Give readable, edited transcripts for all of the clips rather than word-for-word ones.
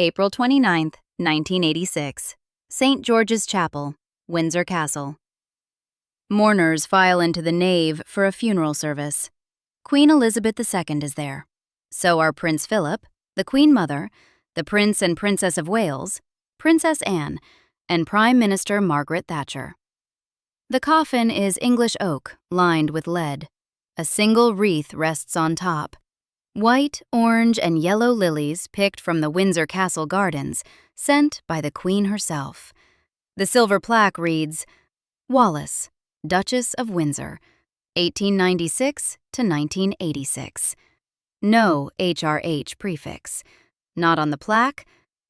April 29, 1986. St. George's Chapel, Windsor Castle. Mourners file into the nave for a funeral service. Queen Elizabeth II is there. So are Prince Philip, the Queen Mother, the Prince and Princess of Wales, Princess Anne, and Prime Minister Margaret Thatcher. The coffin is English oak, lined with lead. A single wreath rests on top. White, orange, and yellow lilies picked from the Windsor Castle gardens, sent by the Queen herself. The silver plaque reads, Wallis, Duchess of Windsor, 1896 to 1986. No HRH prefix. Not on the plaque,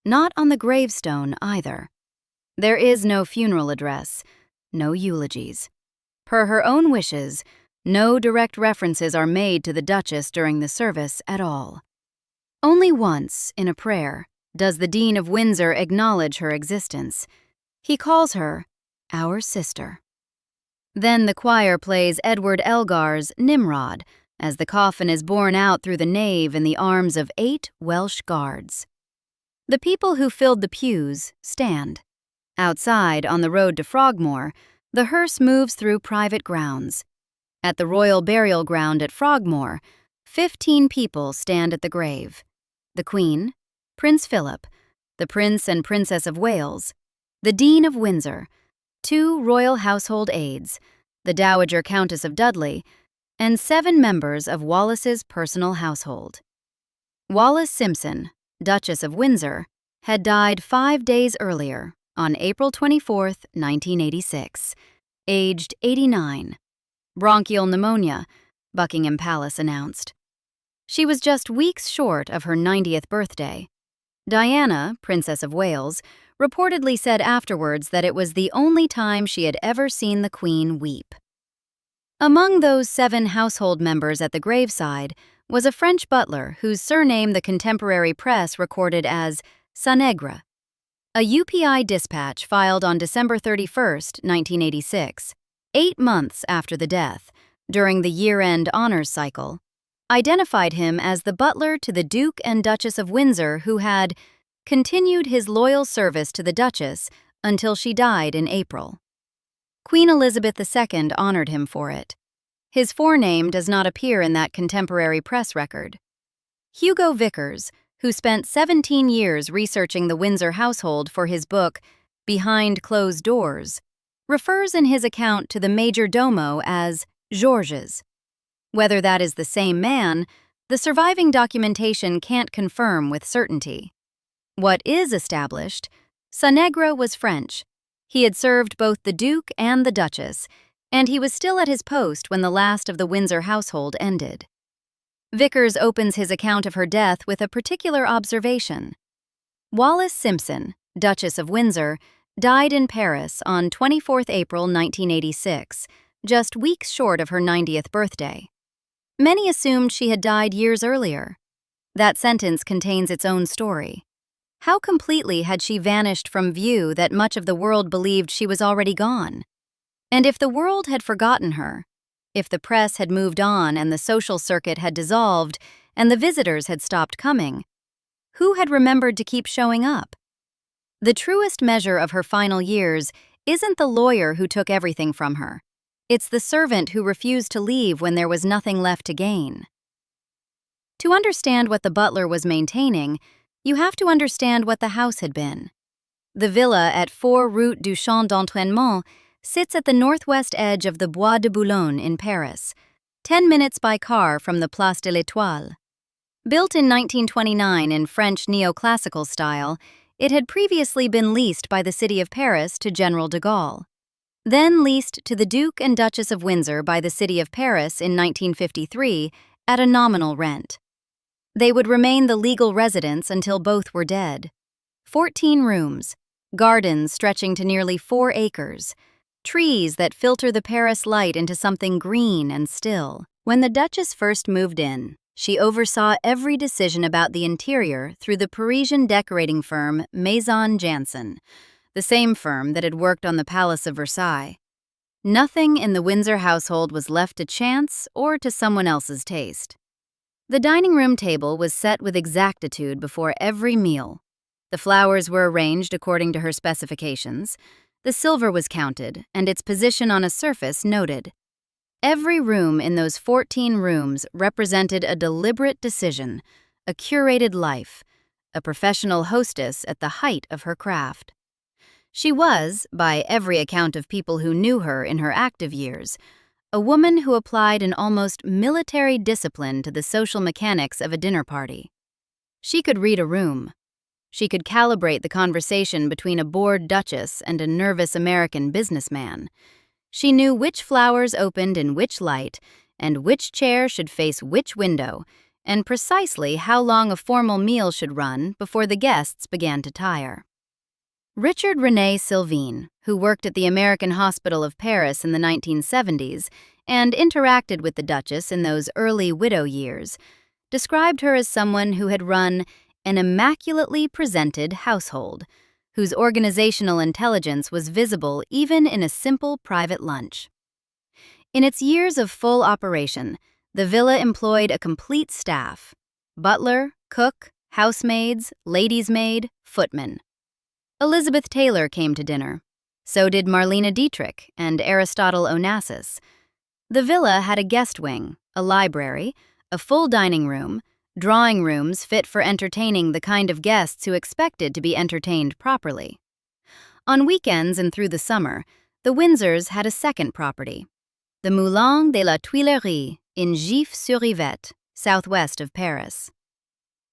not on the gravestone either. There is no funeral address, no eulogies. Per her own wishes, no direct references are made to the Duchess during the service at all. Only once, in a prayer, does the Dean of Windsor acknowledge her existence. He calls her our sister. Then the choir plays Edward Elgar's Nimrod as the coffin is borne out through the nave in the arms of 8 Welsh Guards. The people who filled the pews stand. Outside, on the road to Frogmore, the hearse moves through private grounds. At the royal burial ground at Frogmore, 15 people stand at the grave. The Queen, Prince Philip, the Prince and Princess of Wales, the Dean of Windsor, 2 royal household aides, the Dowager Countess of Dudley, and 7 members of Wallis's personal household. Wallis Simpson, Duchess of Windsor, had died 5 days earlier, on April 24, 1986, aged 89. Bronchial pneumonia, Buckingham Palace announced. She was just weeks short of her 90th birthday. Diana, Princess of Wales, reportedly said afterwards that it was the only time she had ever seen the Queen weep. Among those 7 household members at the graveside was a French butler whose surname the contemporary press recorded as Sanegre. A UPI dispatch filed on December 31, 1986, 8 months after the death, during the year-end honors cycle, identified him as the butler to the Duke and Duchess of Windsor who had continued his loyal service to the Duchess until she died in April. Queen Elizabeth II honored him for it. His forename does not appear in that contemporary press record. Hugo Vickers, who spent 17 years researching the Windsor household for his book Behind Closed Doors, refers in his account to the major domo as Georges. Whether that is the same man, the surviving documentation can't confirm with certainty. What is established, Sanegre was French. He had served both the Duke and the Duchess, and he was still at his post when the last of the Windsor household ended. Vickers opens his account of her death with a particular observation. Wallis Simpson, Duchess of Windsor, died in Paris on 24 April 1986, just weeks short of her 90th birthday. Many assumed she had died years earlier. That sentence contains its own story. How completely had she vanished from view that much of the world believed she was already gone? And if the world had forgotten her, if the press had moved on and the social circuit had dissolved and the visitors had stopped coming, who had remembered to keep showing up? The truest measure of her final years isn't the lawyer who took everything from her. It's the servant who refused to leave when there was nothing left to gain. To understand what the butler was maintaining, you have to understand what the house had been. The villa at 4 Route du Champ d'Entraînement sits at the northwest edge of the Bois de Boulogne in Paris, 10 minutes by car from the Place de l'Étoile. Built in 1929 in French neoclassical style, it had previously been leased by the city of Paris to General de Gaulle, then leased to the Duke and Duchess of Windsor by the city of Paris in 1953 at a nominal rent. They would remain the legal residents until both were dead. 14 rooms, gardens stretching to nearly 4 acres, trees that filter the Paris light into something green and still. When the Duchess first moved in, she oversaw every decision about the interior through the Parisian decorating firm Maison Jansen, the same firm that had worked on the Palace of Versailles. Nothing in the Windsor household was left to chance or to someone else's taste. The dining room table was set with exactitude before every meal. The flowers were arranged according to her specifications. The silver was counted, and its position on a surface noted. Every room in those 14 rooms represented a deliberate decision, a curated life, a professional hostess at the height of her craft. She was, by every account of people who knew her in her active years, a woman who applied an almost military discipline to the social mechanics of a dinner party. She could read a room. She could calibrate the conversation between a bored duchess and a nervous American businessman. She knew which flowers opened in which light, and which chair should face which window, and precisely how long a formal meal should run before the guests began to tire. Richard René Sylvain, who worked at the American Hospital of Paris in the 1970s and interacted with the Duchess in those early widow years, described her as someone who had run an immaculately presented household, whose organizational intelligence was visible even in a simple private lunch. In its years of full operation, the villa employed a complete staff: butler, cook, housemaids, lady's maid, footman. Elizabeth Taylor came to dinner. So did Marlene Dietrich and Aristotle Onassis. The villa had a guest wing, a library, a full dining room, drawing rooms fit for entertaining the kind of guests who expected to be entertained properly. On weekends and through the summer, the Windsors had a second property, the Moulin de la Tuileries in Gif-sur-Yvette, southwest of Paris.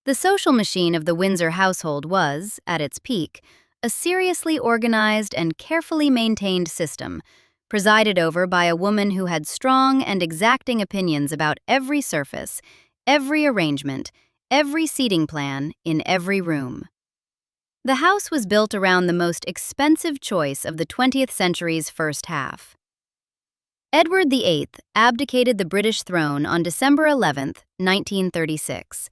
The social machine of the Windsor household was, at its peak, a seriously organized and carefully maintained system, presided over by a woman who had strong and exacting opinions about every surface, every arrangement, every seating plan in every room. The house was built around the most expensive choice of the 20th century's first half. Edward VIII abdicated the British throne on December 11, 1936.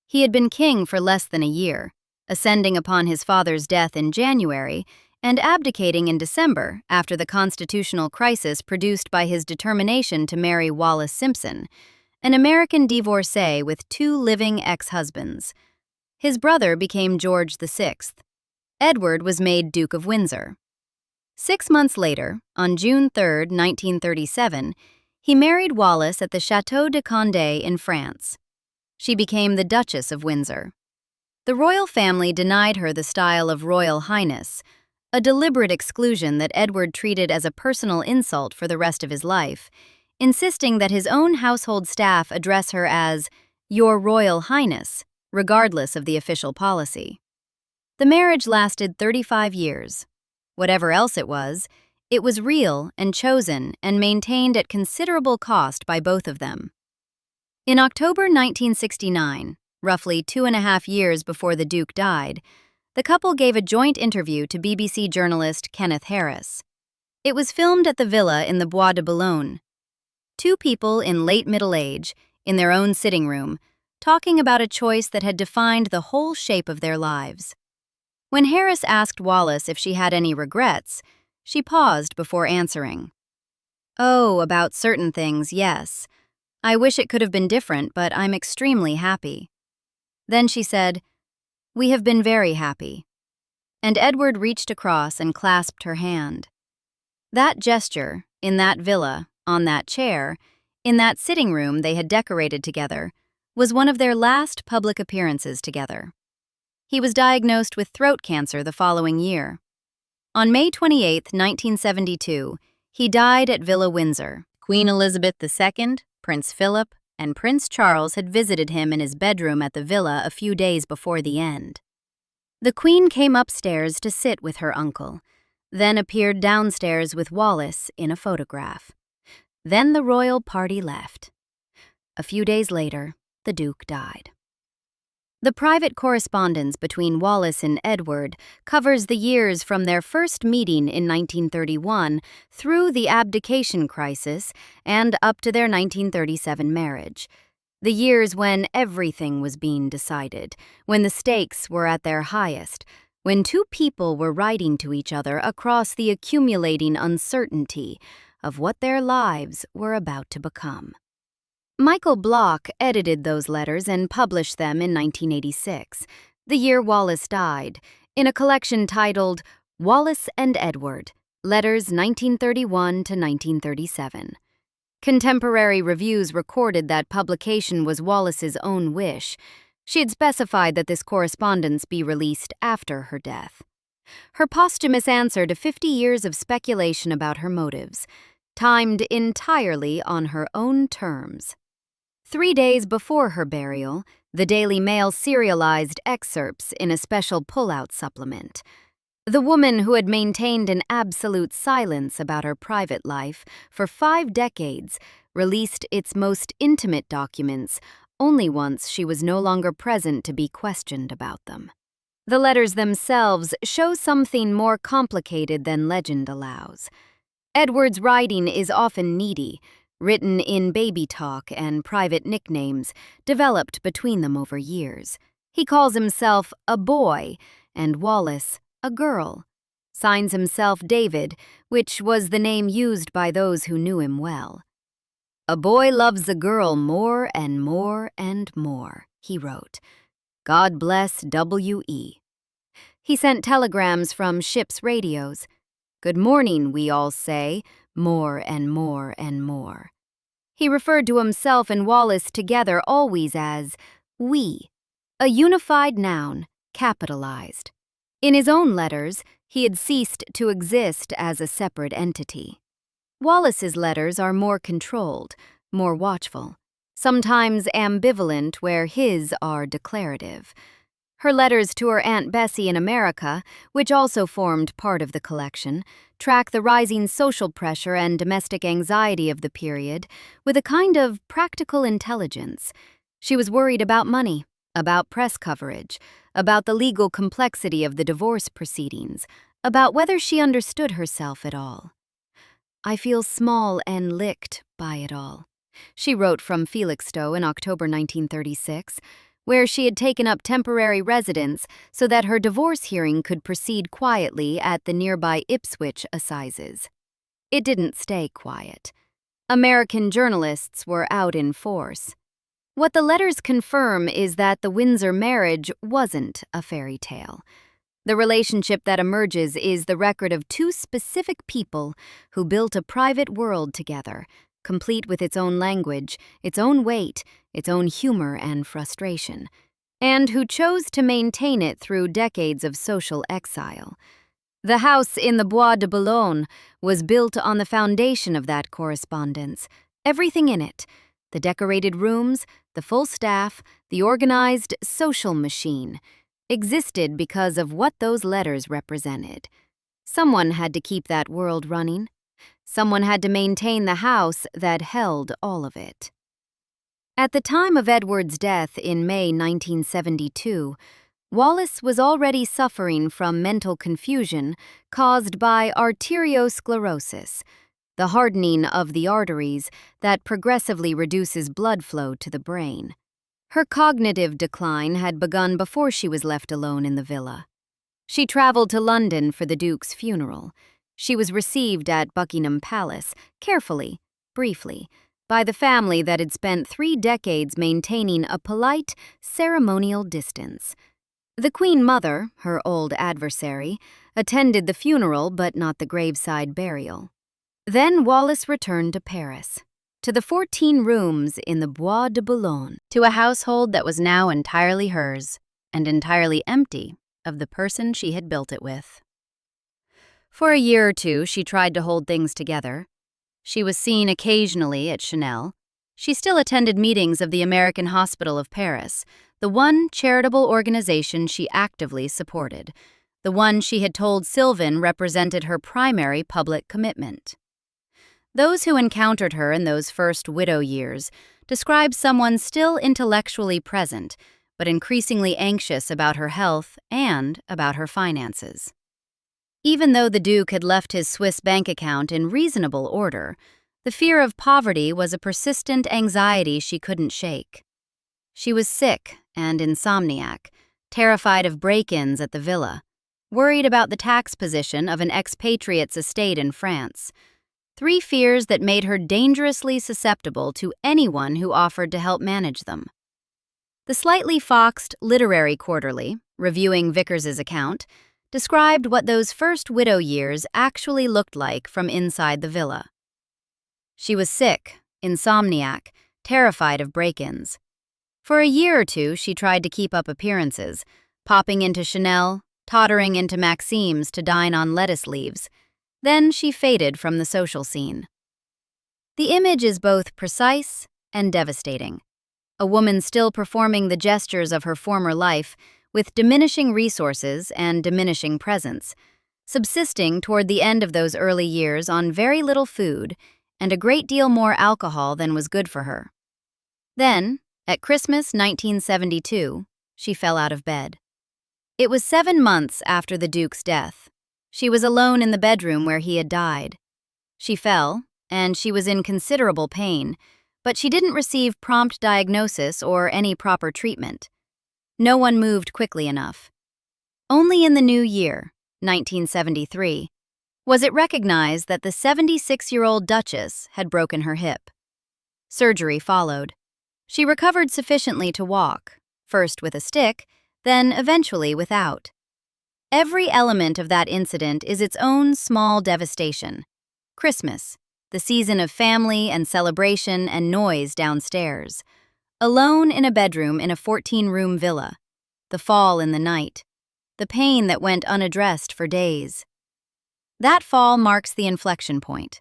He had been king for less than a year, ascending upon his father's death in January and abdicating in December after the constitutional crisis produced by his determination to marry Wallis Simpson, an American divorcee with 2 living ex-husbands. His brother became George VI. Edward was made Duke of Windsor. 6 months later, on June 3, 1937, he married Wallis at the Château de Condé in France. She became the Duchess of Windsor. The royal family denied her the style of Royal Highness, a deliberate exclusion that Edward treated as a personal insult for the rest of his life, insisting that his own household staff address her as Your Royal Highness, regardless of the official policy. The marriage lasted 35 years. Whatever else it was real and chosen and maintained at considerable cost by both of them. In October 1969, roughly 2.5 years before the Duke died, the couple gave a joint interview to BBC journalist Kenneth Harris. It was filmed at the villa in the Bois de Boulogne. 2 people in late middle age, in their own sitting room, talking about a choice that had defined the whole shape of their lives. When Harris asked Wallis if she had any regrets, she paused before answering. "Oh, about certain things, yes. I wish it could have been different, but I'm extremely happy." Then she said, "We have been very happy." And Edward reached across and clasped her hand. That gesture, in that villa, on that chair, in that sitting room they had decorated together, was one of their last public appearances together. He was diagnosed with throat cancer the following year. On May 28, 1972, he died at Villa Windsor. Queen Elizabeth II, Prince Philip, and Prince Charles had visited him in his bedroom at the villa a few days before the end. The Queen came upstairs to sit with her uncle, then appeared downstairs with Wallis in a photograph. Then the royal party left. A few days later, the Duke died. The private correspondence between Wallis and Edward covers the years from their first meeting in 1931 through the abdication crisis and up to their 1937 marriage. The years when everything was being decided, when the stakes were at their highest, when 2 people were writing to each other across the accumulating uncertainty of what their lives were about to become. Michael Block edited those letters and published them in 1986. the year Wallis died, in a collection titled Wallis and Edward, Letters 1931 to 1937. Contemporary reviews recorded that publication was Wallis's own wish. She had specified that this correspondence be released after her death. Her posthumous answer to 50 years of speculation about her motives, timed entirely on her own terms. 3 days before her burial, the Daily Mail serialized excerpts in a special pull-out supplement. The woman who had maintained an absolute silence about her private life for 5 decades released its most intimate documents only once she was no longer present to be questioned about them. The letters themselves show something more complicated than legend allows. Edward's writing is often needy, written in baby talk and private nicknames developed between them over years. He calls himself a boy and Wallis a girl, signs himself David, which was the name used by those who knew him well. "A boy loves a girl more and more and more," he wrote. "God bless W.E." He sent telegrams from ship's radios. "Good morning, we all say, more and more and more." He referred to himself and Wallis together always as we, a unified noun, capitalized. In his own letters, he had ceased to exist as a separate entity. Wallis's letters are more controlled, more watchful, sometimes ambivalent where his are declarative. Her letters to her Aunt Bessie in America, which also formed part of the collection, track the rising social pressure and domestic anxiety of the period with a kind of practical intelligence. She was worried about money, about press coverage, about the legal complexity of the divorce proceedings, about whether she understood herself at all. "I feel small and licked by it all," she wrote from Felixstowe in October 1936, where she had taken up temporary residence so that her divorce hearing could proceed quietly at the nearby Ipswich assizes. It didn't stay quiet. American journalists were out in force. What the letters confirm is that the Windsor marriage wasn't a fairy tale. The relationship that emerges is the record of 2 specific people who built a private world together, complete with its own language, its own weight, its own humor and frustration, and who chose to maintain it through decades of social exile. The house in the Bois de Boulogne was built on the foundation of that correspondence, everything in it, the decorated rooms, the full staff, the organized social machine, existed because of what those letters represented. Someone had to keep that world running. Someone had to maintain the house that held all of it. At the time of Edward's death in May 1972, Wallis was already suffering from mental confusion caused by arteriosclerosis, the hardening of the arteries that progressively reduces blood flow to the brain. Her cognitive decline had begun before she was left alone in the villa. She traveled to London for the Duke's funeral. She was received at Buckingham Palace, carefully, briefly, by the family that had spent 3 decades maintaining a polite, ceremonial distance. The Queen Mother, her old adversary, attended the funeral but not the graveside burial. Then Wallis returned to Paris, to the 14 rooms in the Bois de Boulogne, to a household that was now entirely hers, and entirely empty of the person she had built it with. For a year or 2, she tried to hold things together. She was seen occasionally at Chanel. She still attended meetings of the American Hospital of Paris, the one charitable organization she actively supported, the one she had told Sylvan represented her primary public commitment. Those who encountered her in those first widow years described someone still intellectually present, but increasingly anxious about her health and about her finances. Even though the Duke had left his Swiss bank account in reasonable order, the fear of poverty was a persistent anxiety she couldn't shake. She was sick and insomniac, terrified of break-ins at the villa, worried about the tax position of an expatriate's estate in France. 3 fears that made her dangerously susceptible to anyone who offered to help manage them. The slightly foxed Literary Quarterly, reviewing Vickers's account, described what those first widow years actually looked like from inside the villa. She was sick, insomniac, terrified of break-ins. For a year or two, she tried to keep up appearances, popping into Chanel, tottering into Maxime's to dine on lettuce leaves. Then she faded from the social scene. The image is both precise and devastating. A woman still performing the gestures of her former life, with diminishing resources and diminishing presence, subsisting toward the end of those early years on very little food and a great deal more alcohol than was good for her. Then, at Christmas 1972, she fell out of bed. It was 7 months after the Duke's death. She was alone in the bedroom where he had died. She fell, and she was in considerable pain, but she didn't receive prompt diagnosis or any proper treatment. No one moved quickly enough. Only in the new year, 1973, was it recognized that the 76-year-old Duchess had broken her hip. Surgery followed. She recovered sufficiently to walk, first with a stick, then eventually without. Every element of that incident is its own small devastation. Christmas, the season of family and celebration and noise downstairs. Alone in a bedroom in a 14-room villa. The fall in the night. The pain that went unaddressed for days. That fall marks the inflection point.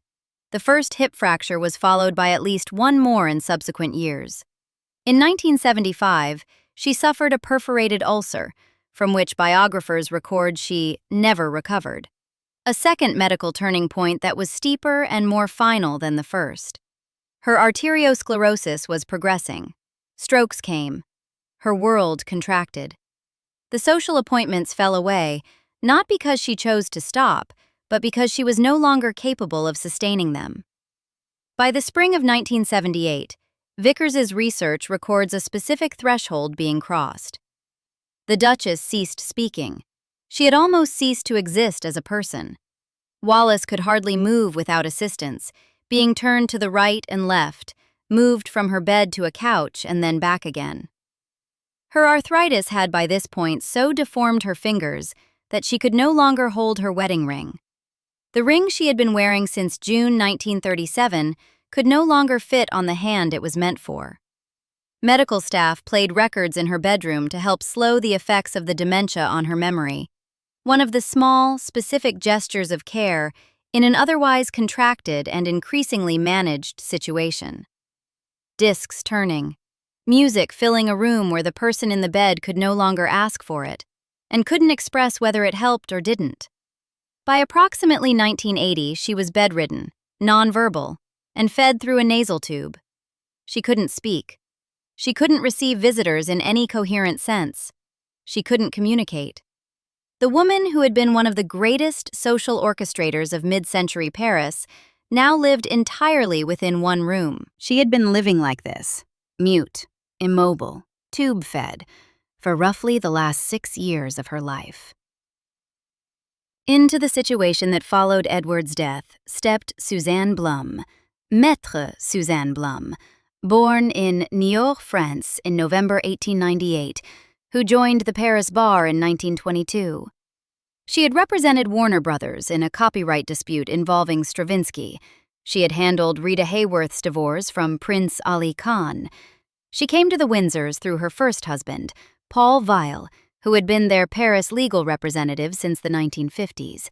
The first hip fracture was followed by at least one more in subsequent years. In 1975, she suffered a perforated ulcer, from which biographers record she never recovered. A second medical turning point that was steeper and more final than the first. Her arteriosclerosis was progressing. Strokes came. Her world contracted. The social appointments fell away, not because she chose to stop, but because she was no longer capable of sustaining them. By the spring of 1978, Vickers's research records a specific threshold being crossed. The Duchess ceased speaking. She had almost ceased to exist as a person. Wallis could hardly move without assistance, being turned to the right and left, moved from her bed to a couch and then back again. Her arthritis had by this point so deformed her fingers that she could no longer hold her wedding ring. The ring she had been wearing since June 1937 could no longer fit on the hand it was meant for. Medical staff played records in her bedroom to help slow the effects of the dementia on her memory, one of the small, specific gestures of care in an otherwise contracted and increasingly managed situation. Discs turning, music filling a room where the person in the bed could no longer ask for it, and couldn't express whether it helped or didn't. By approximately 1980, she was bedridden, nonverbal, and fed through a nasal tube. She couldn't speak. She couldn't receive visitors in any coherent sense. She couldn't communicate. The woman who had been one of the greatest social orchestrators of mid-century Paris now lived entirely within one room. She had been living like this, mute, immobile, tube-fed, for roughly the last 6 years of her life. Into the situation that followed Edward's death stepped Suzanne Blum, Maître Suzanne Blum, born in Niort, France in November 1898, who joined the Paris bar in 1922. She had represented Warner Brothers in a copyright dispute involving Stravinsky. She had handled Rita Hayworth's divorce from Prince Ali Khan. She came to the Windsors through her first husband, Paul Weil, who had been their Paris legal representative since the 1950s.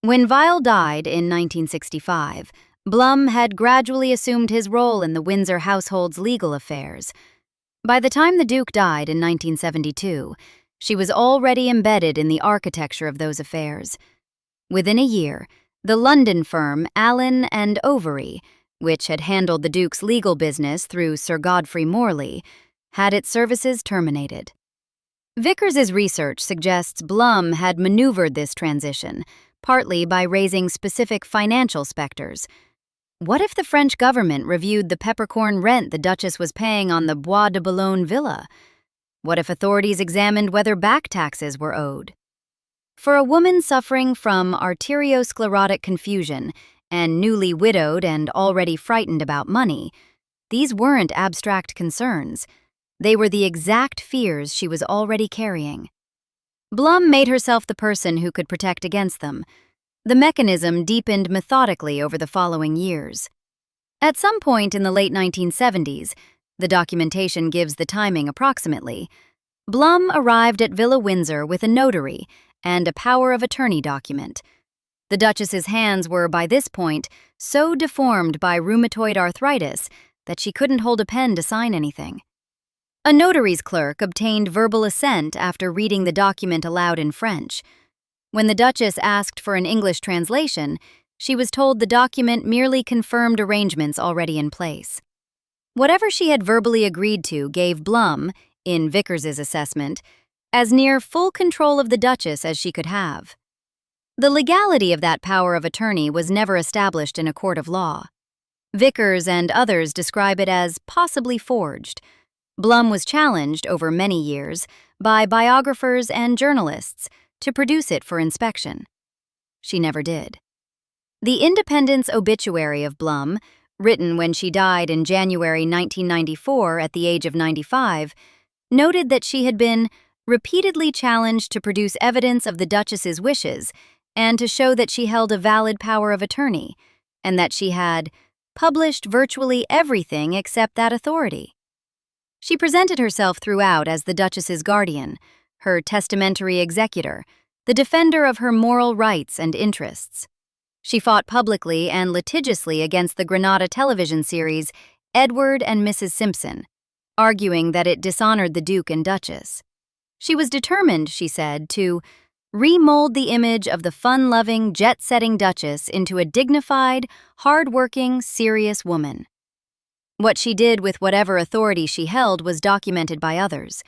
When Weil died in 1965, Blum had gradually assumed his role in the Windsor household's legal affairs. By the time the Duke died in 1972, she was already embedded in the architecture of those affairs. Within a year, the London firm Allen and Overy, which had handled the Duke's legal business through Sir Godfrey Morley, had its services terminated. Vickers's research suggests Blum had maneuvered this transition, partly by raising specific financial specters. What if the French government reviewed the peppercorn rent the Duchess was paying on the Bois de Boulogne villa? What if authorities examined whether back taxes were owed? For a woman suffering from arteriosclerotic confusion and newly widowed and already frightened about money, these weren't abstract concerns. They were the exact fears she was already carrying. Blum made herself the person who could protect against them. The mechanism deepened methodically over the following years. At some point in the late 1970s, the documentation gives the timing approximately, Blum arrived at Villa Windsor with a notary and a power of attorney document. The Duchess's hands were, by this point, so deformed by rheumatoid arthritis that she couldn't hold a pen to sign anything. A notary's clerk obtained verbal assent after reading the document aloud in French. When the Duchess asked for an English translation, she was told the document merely confirmed arrangements already in place. Whatever she had verbally agreed to gave Blum, in Vickers's assessment, as near full control of the Duchess as she could have. The legality of that power of attorney was never established in a court of law. Vickers and others describe it as possibly forged. Blum was challenged over many years by biographers and journalists to produce it for inspection. She never did. The Independent's obituary of Blum, written when she died in January 1994 at the age of 95, noted that she had been repeatedly challenged to produce evidence of the Duchess's wishes and to show that she held a valid power of attorney, and that she had published virtually everything except that authority. She presented herself throughout as the Duchess's guardian, her testamentary executor, the defender of her moral rights and interests. She fought publicly and litigiously against the Granada television series Edward and Mrs. Simpson, arguing that it dishonored the Duke and Duchess. She was determined, she said, to remold the image of the fun-loving, jet-setting Duchess into a dignified, hard-working, serious woman. What she did with whatever authority she held was documented by others.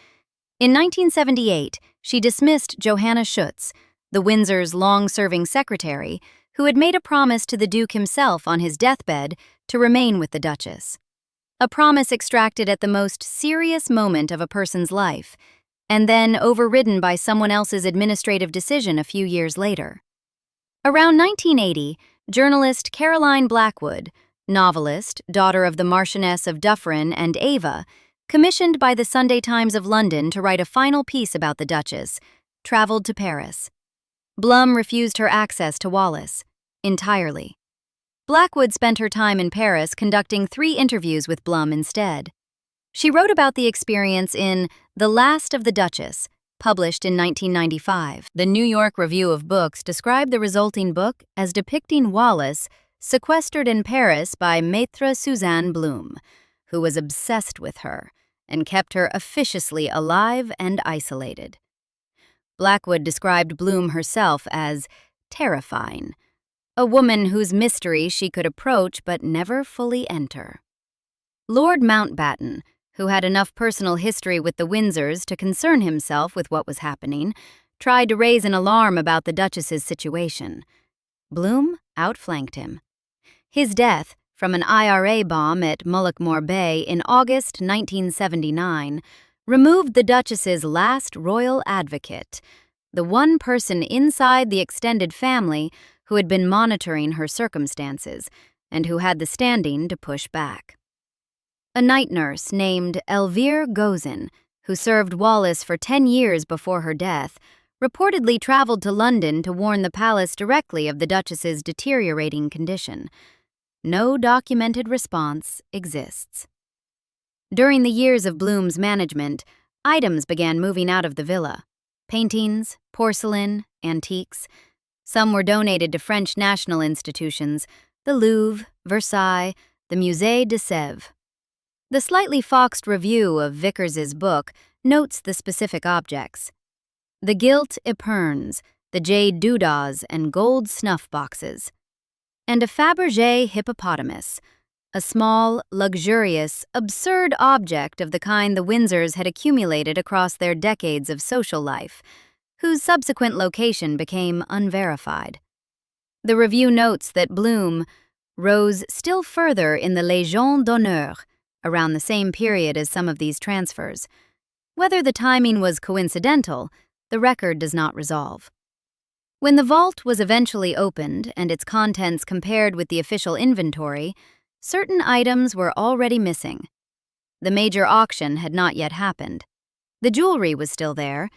In 1978, she dismissed Johanna Schutz, the Windsor's long-serving secretary, who had made a promise to the Duke himself on his deathbed to remain with the Duchess. A promise extracted at the most serious moment of a person's life, and then overridden by someone else's administrative decision a few years later. Around 1980, journalist Caroline Blackwood, novelist, daughter of the Marchioness of Dufferin and Ava, commissioned by the Sunday Times of London to write a final piece about the Duchess, traveled to Paris. Blum refused her access to Wallis, entirely. Blackwood spent her time in Paris conducting 3 interviews with Blum instead. She wrote about the experience in The Last of the Duchess, published in 1995. The New York Review of Books described the resulting book as depicting Wallis sequestered in Paris by Maître Suzanne Blum, who was obsessed with her and kept her officiously alive and isolated. Blackwood described Blum herself as terrifying, a woman whose mystery she could approach but never fully enter. Lord Mountbatten, who had enough personal history with the Windsors to concern himself with what was happening, tried to raise an alarm about the Duchess's situation. Blum outflanked him. His death, from an IRA bomb at Mullaghmore Bay in August 1979, removed the Duchess's last royal advocate, the one person inside the extended family who had been monitoring her circumstances and who had the standing to push back. A night nurse named Elvire Gozin, who served Wallis for 10 years before her death, reportedly traveled to London to warn the palace directly of the Duchess's deteriorating condition. No documented response exists. During the years of Blum's management, items began moving out of the villa. Paintings, porcelain, antiques. Some were donated to French national institutions, the Louvre, Versailles, the Musée de Sèvres. The slightly foxed review of Vickers's book notes the specific objects. The gilt épergnes, the jade doodahs and gold snuff boxes, and a Fabergé hippopotamus, a small, luxurious, absurd object of the kind the Windsors had accumulated across their decades of social life, whose subsequent location became unverified. The review notes that Blum rose still further in the Légion d'honneur around the same period as some of these transfers. Whether the timing was coincidental, the record does not resolve. When the vault was eventually opened and its contents compared with the official inventory, certain items were already missing. The major auction had not yet happened. The jewelry was still there,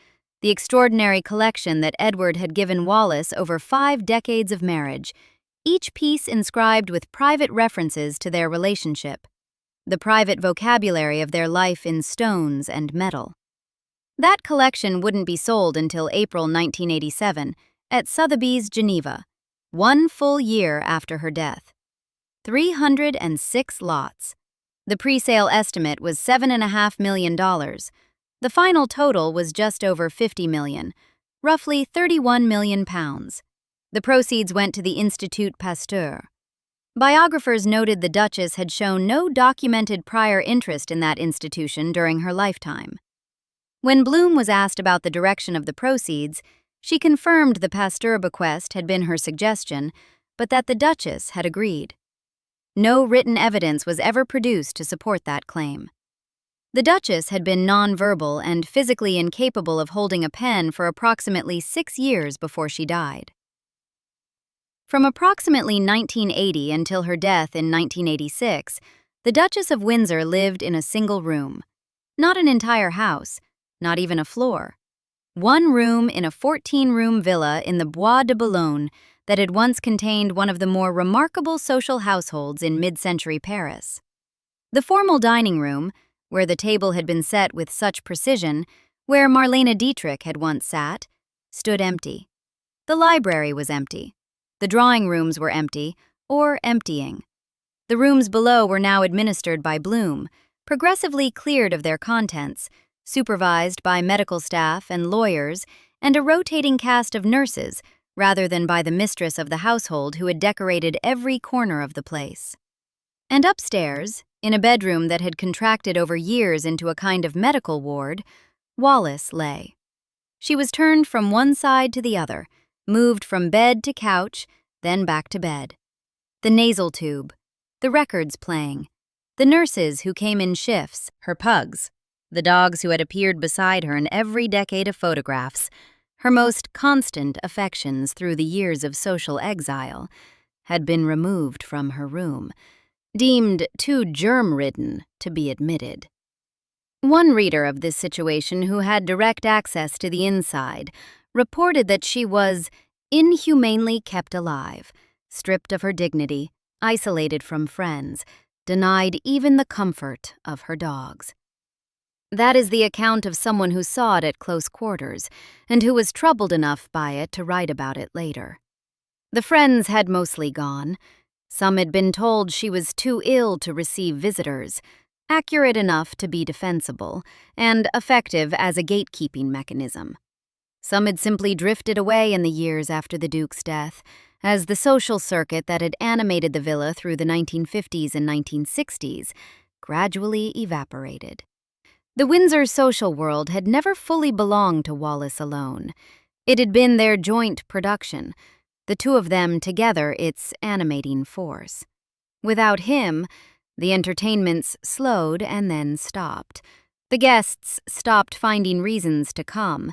the extraordinary collection that Edward had given Wallis over 5 decades of marriage, each piece inscribed with private references to their relationship, the private vocabulary of their life in stones and metal. That collection wouldn't be sold until April 1987 at Sotheby's, Geneva, 1 full year after her death. 306 lots. The pre-sale estimate was $7.5 million. The final total was just over $50 million, roughly £31 million. The proceeds went to the Institut Pasteur. Biographers noted the Duchess had shown no documented prior interest in that institution during her lifetime. When Blum was asked about the direction of the proceeds, she confirmed the Pasteur bequest had been her suggestion, but that the Duchess had agreed. No written evidence was ever produced to support that claim. The Duchess had been nonverbal and physically incapable of holding a pen for approximately 6 years before she died. From approximately 1980 until her death in 1986, the Duchess of Windsor lived in a single room. Not an entire house, not even a floor. One room in a 14-room villa in the Bois de Boulogne that had once contained one of the more remarkable social households in mid-century Paris. The formal dining room, where the table had been set with such precision, where Marlene Dietrich had once sat, stood empty. The library was empty. The drawing rooms were empty, or emptying. The rooms below were now administered by Blum, progressively cleared of their contents, supervised by medical staff and lawyers and a rotating cast of nurses, rather than by the mistress of the household who had decorated every corner of the place. And upstairs, in a bedroom that had contracted over years into a kind of medical ward, Wallis lay. She was turned from one side to the other, moved from bed to couch, then back to bed. The nasal tube, the records playing, the nurses who came in shifts, her pugs, the dogs who had appeared beside her in every decade of photographs, her most constant affections through the years of social exile, had been removed from her room, deemed too germ-ridden to be admitted. One reader of this situation who had direct access to the inside reported that she was inhumanely kept alive, stripped of her dignity, isolated from friends, denied even the comfort of her dogs. That is the account of someone who saw it at close quarters and who was troubled enough by it to write about it later. The friends had mostly gone. Some had been told she was too ill to receive visitors, accurate enough to be defensible, and effective as a gatekeeping mechanism. Some had simply drifted away in the years after the Duke's death, as the social circuit that had animated the villa through the 1950s and 1960s gradually evaporated. The Windsor social world had never fully belonged to Wallis alone. It had been their joint production, the two of them together its animating force. Without him, the entertainments slowed and then stopped. The guests stopped finding reasons to come,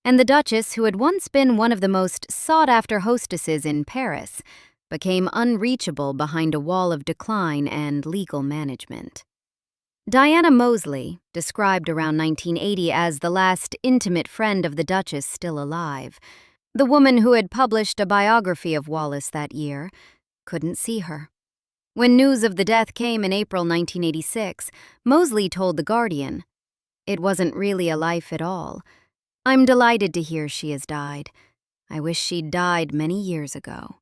and the Duchess, who had once been one of the most sought-after hostesses in Paris, became unreachable behind a wall of decline and legal management. Diana Moseley, described around 1980 as the last intimate friend of the Duchess still alive, the woman who had published a biography of Wallis that year, couldn't see her. When news of the death came in April 1986, Moseley told The Guardian, "It wasn't really a life at all. I'm delighted to hear she has died. I wish she'd died many years ago."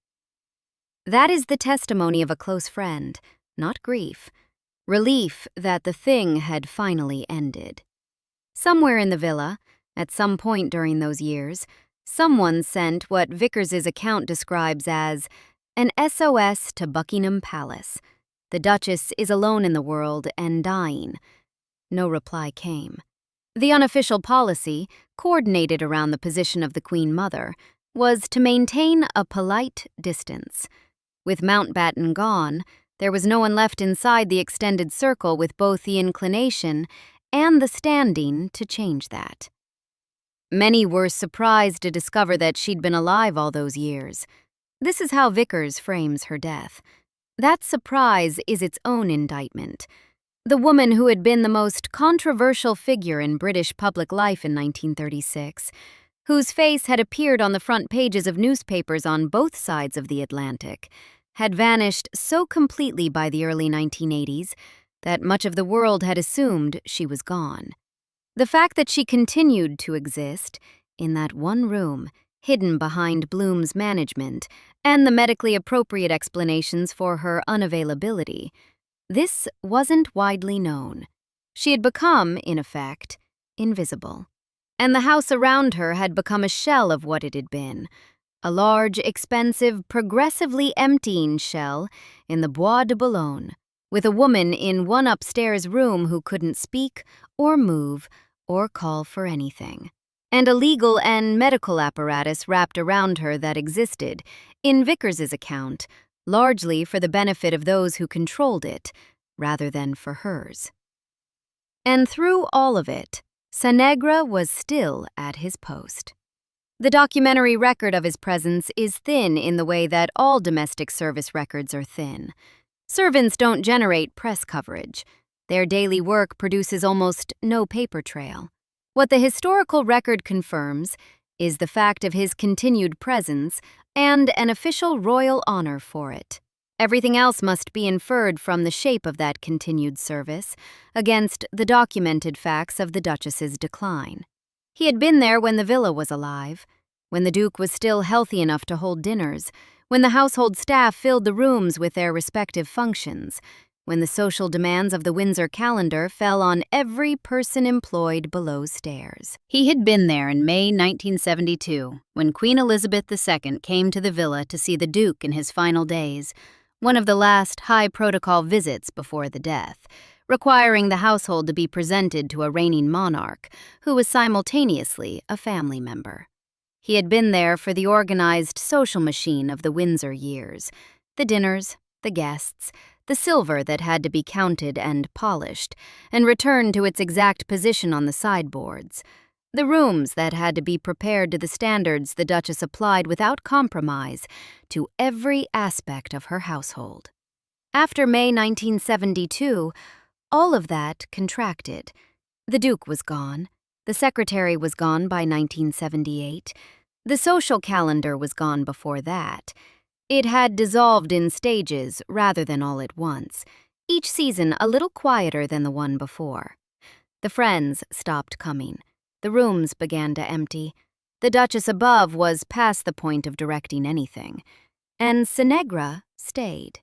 That is the testimony of a close friend, not grief. Relief that the thing had finally ended. Somewhere in the villa, at some point during those years, someone sent what Vickers's account describes as an SOS to Buckingham Palace. The Duchess is alone in the world and dying. No reply came. The unofficial policy, coordinated around the position of the Queen Mother, was to maintain a polite distance. With Mountbatten gone, there was no one left inside the extended circle with both the inclination and the standing to change that. Many were surprised to discover that she'd been alive all those years. This is how Vickers frames her death. That surprise is its own indictment. The woman who had been the most controversial figure in British public life in 1936, whose face had appeared on the front pages of newspapers on both sides of the Atlantic, had vanished so completely by the early 1980s that much of the world had assumed she was gone. The fact that she continued to exist in that one room, hidden behind Blum's management, and the medically appropriate explanations for her unavailability, this wasn't widely known. She had become, in effect, invisible. And the house around her had become a shell of what it had been, a large, expensive, progressively emptying shell in the Bois de Boulogne, with a woman in one upstairs room who couldn't speak or move or call for anything, and a legal and medical apparatus wrapped around her that existed, in Vickers's account, largely for the benefit of those who controlled it, rather than for hers. And through all of it, Sanegra was still at his post. The documentary record of his presence is thin in the way that all domestic service records are thin. Servants don't generate press coverage. Their daily work produces almost no paper trail. What the historical record confirms is the fact of his continued presence and an official royal honor for it. Everything else must be inferred from the shape of that continued service against the documented facts of the Duchess's decline. He had been there when the villa was alive, when the Duke was still healthy enough to hold dinners, when the household staff filled the rooms with their respective functions, when the social demands of the Windsor calendar fell on every person employed below stairs. He had been there in May 1972, when Queen Elizabeth II came to the villa to see the Duke in his final days, one of the last high-protocol visits before the death, requiring the household to be presented to a reigning monarch who was simultaneously a family member. He had been there for the organized social machine of the Windsor years, the dinners, the guests, the silver that had to be counted and polished and returned to its exact position on the sideboards, the rooms that had to be prepared to the standards the Duchess applied without compromise to every aspect of her household. After May 1972, all of that contracted. The Duke was gone. The secretary was gone by 1978. The social calendar was gone before that. It had dissolved in stages rather than all at once, each season a little quieter than the one before. The friends stopped coming. The rooms began to empty. The Duchess above was past the point of directing anything. And Sanegra stayed.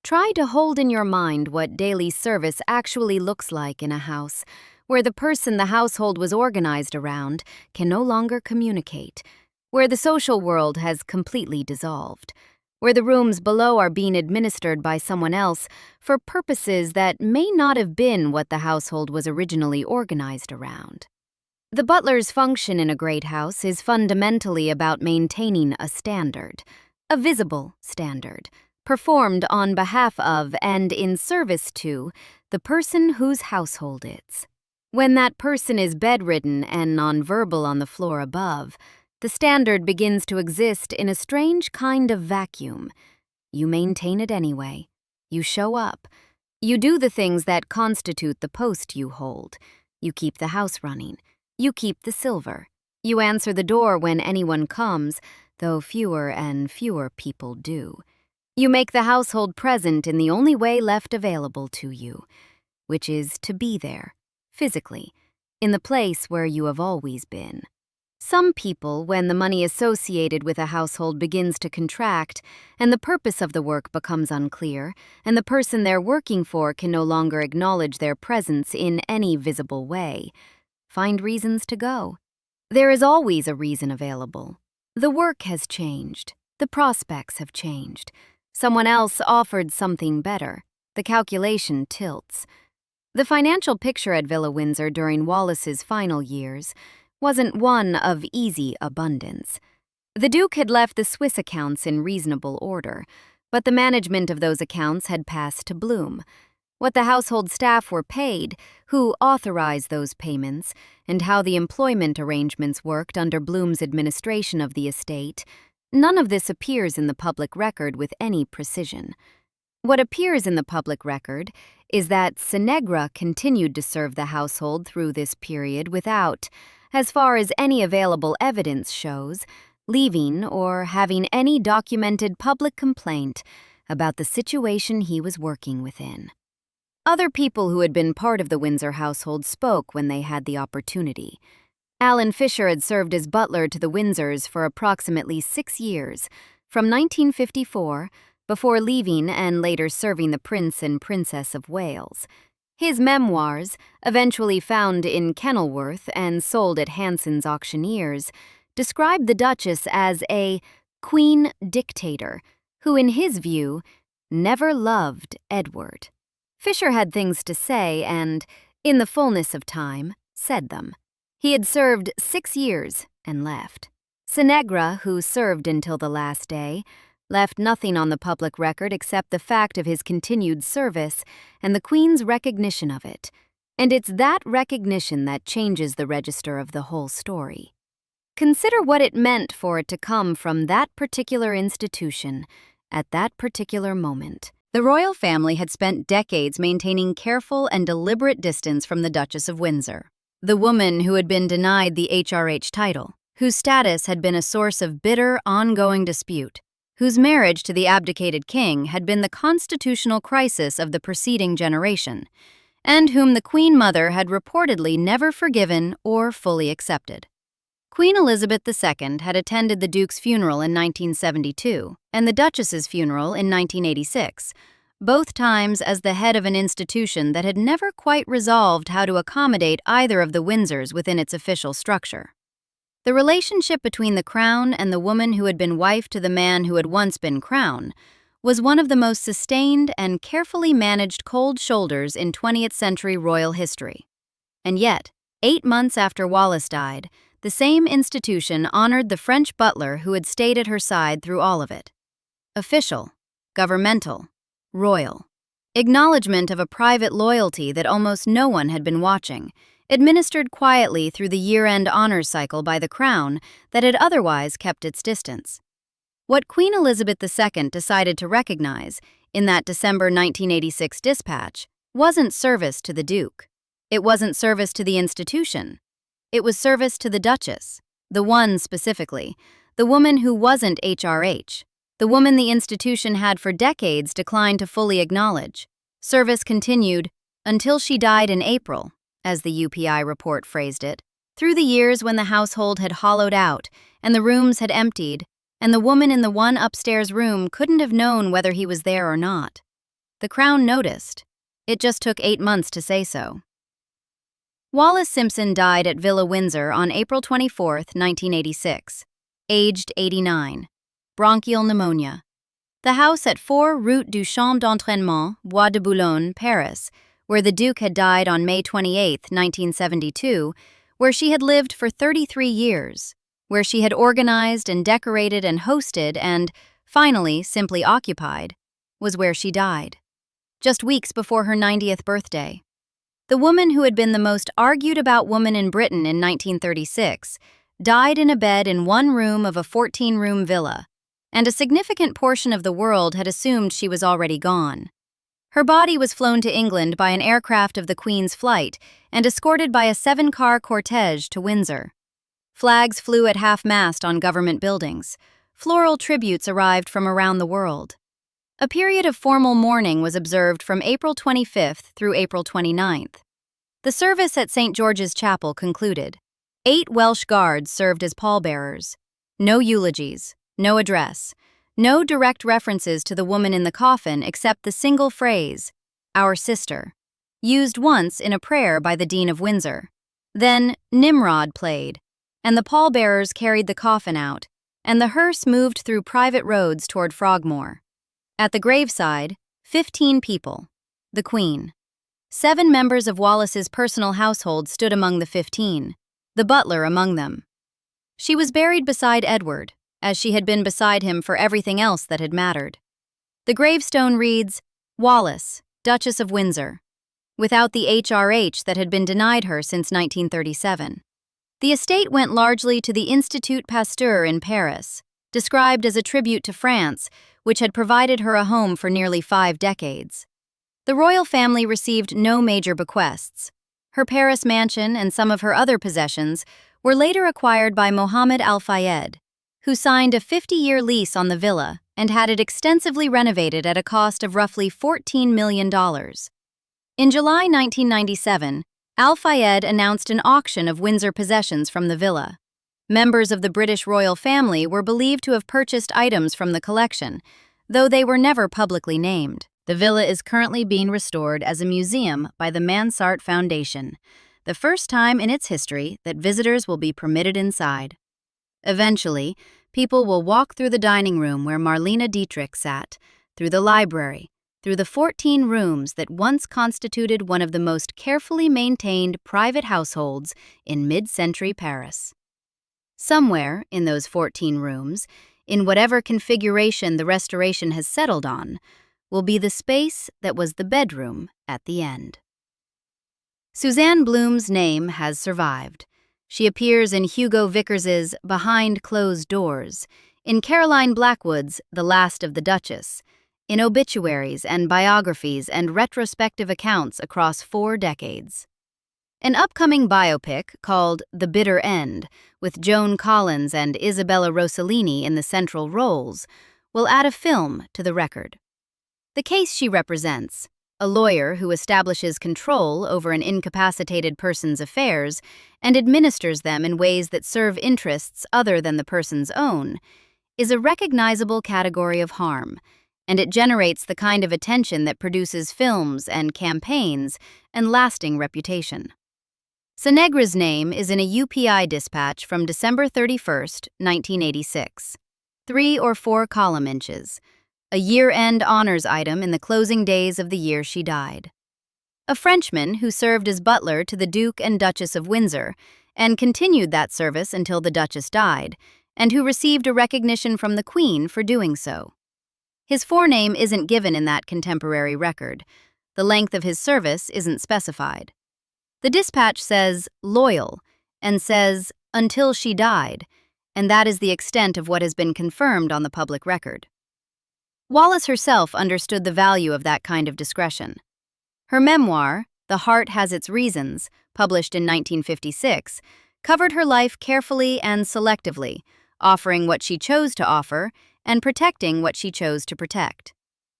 Try to hold in your mind what daily service actually looks like in a house, where the person the household was organized around can no longer communicate, where the social world has completely dissolved, where the rooms below are being administered by someone else for purposes that may not have been what the household was originally organized around. The butler's function in a great house is fundamentally about maintaining a standard, a visible standard, performed on behalf of and in service to the person whose household it's. When that person is bedridden and nonverbal on the floor above, the standard begins to exist in a strange kind of vacuum. You maintain it anyway. You show up. You do the things that constitute the post you hold. You keep the house running. You keep the silver. You answer the door when anyone comes, though fewer and fewer people do. You make the household present in the only way left available to you, which is to be there, physically, in the place where you have always been. Some people, when the money associated with a household begins to contract, and the purpose of the work becomes unclear, and the person they're working for can no longer acknowledge their presence in any visible way, find reasons to go. There is always a reason available. The work has changed. The prospects have changed. Someone else offered something better. The calculation tilts. The financial picture at Villa Windsor during Wallis's final years wasn't one of easy abundance. The Duke had left the Swiss accounts in reasonable order, but the management of those accounts had passed to Blum. What the household staff were paid, who authorized those payments, and how the employment arrangements worked under Blum's administration of the estate, none of this appears in the public record with any precision. What appears in the public record is that Sinegra continued to serve the household through this period without, as far as any available evidence shows, leaving or having any documented public complaint about the situation he was working within. Other people who had been part of the Windsor household spoke when they had the opportunity. Alan Fisher had served as butler to the Windsors for approximately 6 years, from 1954, before leaving and later serving the Prince and Princess of Wales. His memoirs, eventually found in Kenilworth and sold at Hanson's auctioneers, described the Duchess as a queen dictator who, in his view, never loved Edward. Fisher had things to say and, in the fullness of time, said them. He had served 6 years and left. Sinegra, who served until the last day, left nothing on the public record except the fact of his continued service and the Queen's recognition of it. And it's that recognition that changes the register of the whole story. Consider what it meant for it to come from that particular institution at that particular moment. The royal family had spent decades maintaining careful and deliberate distance from the Duchess of Windsor, the woman who had been denied the HRH title, whose status had been a source of bitter, ongoing dispute, whose marriage to the abdicated king had been the constitutional crisis of the preceding generation, and whom the Queen Mother had reportedly never forgiven or fully accepted. Queen Elizabeth II had attended the Duke's funeral in 1972 and the Duchess's funeral in 1986, both times as the head of an institution that had never quite resolved how to accommodate either of the Windsors within its official structure. The relationship between the Crown and the woman who had been wife to the man who had once been Crown was one of the most sustained and carefully managed cold shoulders in 20th century royal history. And yet, 8 months after Wallis died, the same institution honored the French butler who had stayed at her side through all of it. Official, governmental, royal. Acknowledgement of a private loyalty that almost no one had been watching, administered quietly through the year-end honors cycle by the Crown that had otherwise kept its distance. What Queen Elizabeth II decided to recognize in that December 1986 dispatch wasn't service to the Duke. It wasn't service to the institution. It was service to the Duchess, the one specifically, the woman who wasn't HRH, the woman the institution had for decades declined to fully acknowledge. Service continued until she died in April, as the UPI report phrased it, through the years when the household had hollowed out and the rooms had emptied, and the woman in the one upstairs room couldn't have known whether he was there or not. The Crown noticed. It just took 8 months to say so. Wallis Simpson died at Villa Windsor on April 24, 1986, aged 89, bronchial pneumonia. The house at 4 Route du Champ d'Entraînement, Bois de Boulogne, Paris, where the Duke had died on May 28, 1972, where she had lived for 33 years, where she had organized and decorated and hosted and, finally, simply occupied, was where she died, just weeks before her 90th birthday. The woman who had been the most argued-about woman in Britain in 1936 died in a bed in one room of a 14-room villa, and a significant portion of the world had assumed she was already gone. Her body was flown to England by an aircraft of the Queen's flight and escorted by a 7-car cortege to Windsor. Flags flew at half-mast on government buildings. Floral tributes arrived from around the world. A period of formal mourning was observed from April 25th through April 29th. The service at St. George's Chapel concluded. 8 Welsh Guards served as pallbearers. No eulogies, no address, no direct references to the woman in the coffin except the single phrase, "Our sister," used once in a prayer by the Dean of Windsor. Then Nimrod played, and the pallbearers carried the coffin out, and the hearse moved through private roads toward Frogmore. At the graveside, 15 people. The Queen. 7 members of Wallis's personal household stood among the 15, the butler among them. She was buried beside Edward, as she had been beside him for everything else that had mattered. The gravestone reads, Wallis, Duchess of Windsor, without the HRH that had been denied her since 1937. The estate went largely to the Institut Pasteur in Paris, described as a tribute to France, which had provided her a home for nearly 5 decades. The royal family received no major bequests. Her Paris mansion and some of her other possessions were later acquired by Mohammed Al Fayed, who signed a 50-year lease on the villa and had it extensively renovated at a cost of roughly $14 million. In July 1997, Al Fayed announced an auction of Windsor possessions from the villa. Members of the British royal family were believed to have purchased items from the collection, though they were never publicly named. The villa is currently being restored as a museum by the Mansart Foundation, the first time in its history that visitors will be permitted inside. Eventually, people will walk through the dining room where Marlene Dietrich sat, through the library, through the 14 rooms that once constituted one of the most carefully maintained private households in mid-century Paris. Somewhere in those 14 rooms, in whatever configuration the restoration has settled on, will be the space that was the bedroom at the end. Suzanne Blum's name has survived. She appears in Hugo Vickers's Behind Closed Doors, in Caroline Blackwood's The Last of the Duchess, in obituaries and biographies and retrospective accounts across 4 decades. An upcoming biopic called The Bitter End, with Joan Collins and Isabella Rossellini in the central roles, will add a film to the record. The case she represents, a lawyer who establishes control over an incapacitated person's affairs and administers them in ways that serve interests other than the person's own, is a recognizable category of harm, and it generates the kind of attention that produces films and campaigns and lasting reputation. Senegra's name is in a UPI dispatch from December 31, 1986. 3 or 4 column inches. A year-end honors item in the closing days of the year she died. A Frenchman who served as butler to the Duke and Duchess of Windsor and continued that service until the Duchess died, and who received a recognition from the Queen for doing so. His forename isn't given in that contemporary record. The length of his service isn't specified. The dispatch says loyal and says until she died, and that is the extent of what has been confirmed on the public record. Wallis herself understood the value of that kind of discretion. Her memoir, The Heart Has Its Reasons, published in 1956, covered her life carefully and selectively, offering what she chose to offer and protecting what she chose to protect.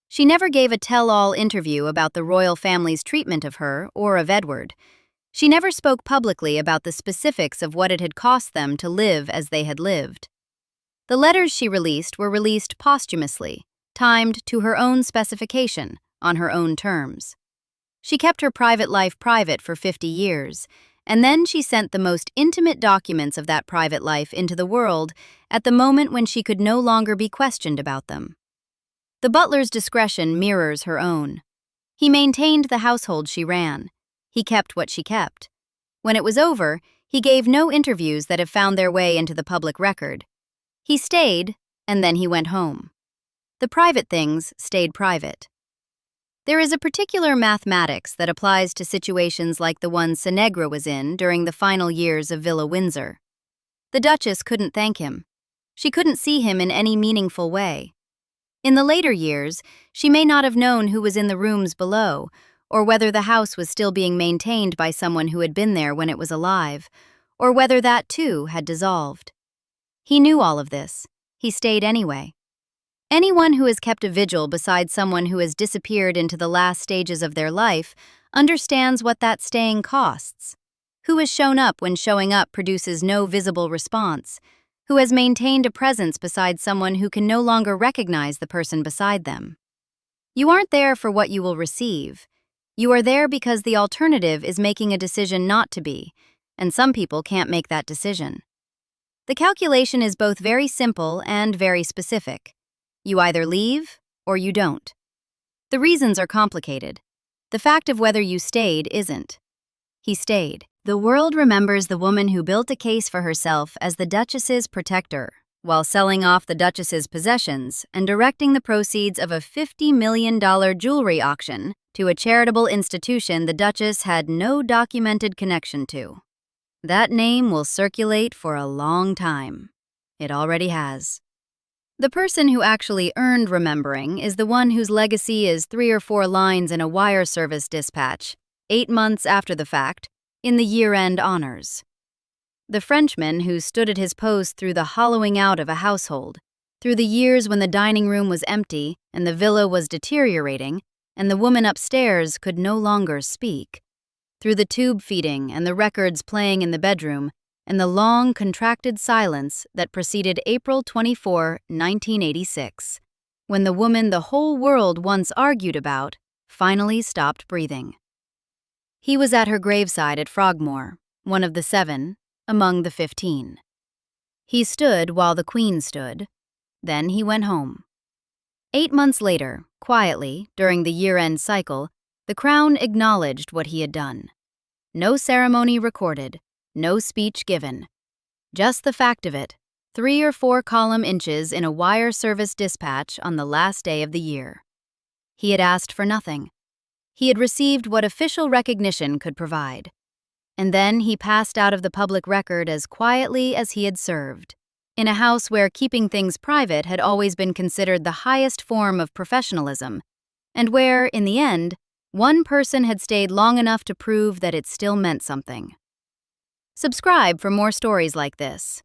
She never gave a tell-all interview about the royal family's treatment of her or of Edward. She never spoke publicly about the specifics of what it had cost them to live as they had lived. The letters she released were released posthumously, timed to her own specification, on her own terms. She kept her private life private for 50 years, and then she sent the most intimate documents of that private life into the world at the moment when she could no longer be questioned about them. The butler's discretion mirrors her own. He maintained the household she ran. He kept what she kept. When it was over, he gave no interviews that have found their way into the public record. He stayed, and then he went home. The private things stayed private. There is a particular mathematics that applies to situations like the one Senegra was in during the final years of Villa Windsor. The Duchess couldn't thank him. She couldn't see him in any meaningful way. In the later years, she may not have known who was in the rooms below, or whether the house was still being maintained by someone who had been there when it was alive, or whether that too had dissolved. He knew all of this. He stayed anyway. Anyone who has kept a vigil beside someone who has disappeared into the last stages of their life understands what that staying costs. Who has shown up when showing up produces no visible response. Who has maintained a presence beside someone who can no longer recognize the person beside them. You aren't there for what you will receive. You are there because the alternative is making a decision not to be, and some people can't make that decision. The calculation is both very simple and very specific. You either leave or you don't. The reasons are complicated. The fact of whether you stayed isn't. He stayed. The world remembers the woman who built a case for herself as the Duchess's protector, while selling off the Duchess's possessions and directing the proceeds of a $50 million jewelry auction to a charitable institution the Duchess had no documented connection to. That name will circulate for a long time. It already has. The person who actually earned remembering is the one whose legacy is 3 or 4 lines in a wire service dispatch, 8 months after the fact, in the year-end honors. The Frenchman who stood at his post through the hollowing out of a household, through the years when the dining room was empty and the villa was deteriorating, and the woman upstairs could no longer speak, through the tube feeding and the records playing in the bedroom, and the long, contracted silence that preceded April 24, 1986, when the woman the whole world once argued about finally stopped breathing. He was at her graveside at Frogmore, one of the 7, among the 15. He stood while the Queen stood. Then he went home. 8 months later, quietly, during the year-end cycle, the Crown acknowledged what he had done. No ceremony recorded, no speech given. Just the fact of it, 3 or 4 column inches in a wire service dispatch on the last day of the year. He had asked for nothing. He had received what official recognition could provide. And then he passed out of the public record as quietly as he had served, in a house where keeping things private had always been considered the highest form of professionalism, and where, in the end, one person had stayed long enough to prove that it still meant something. Subscribe for more stories like this.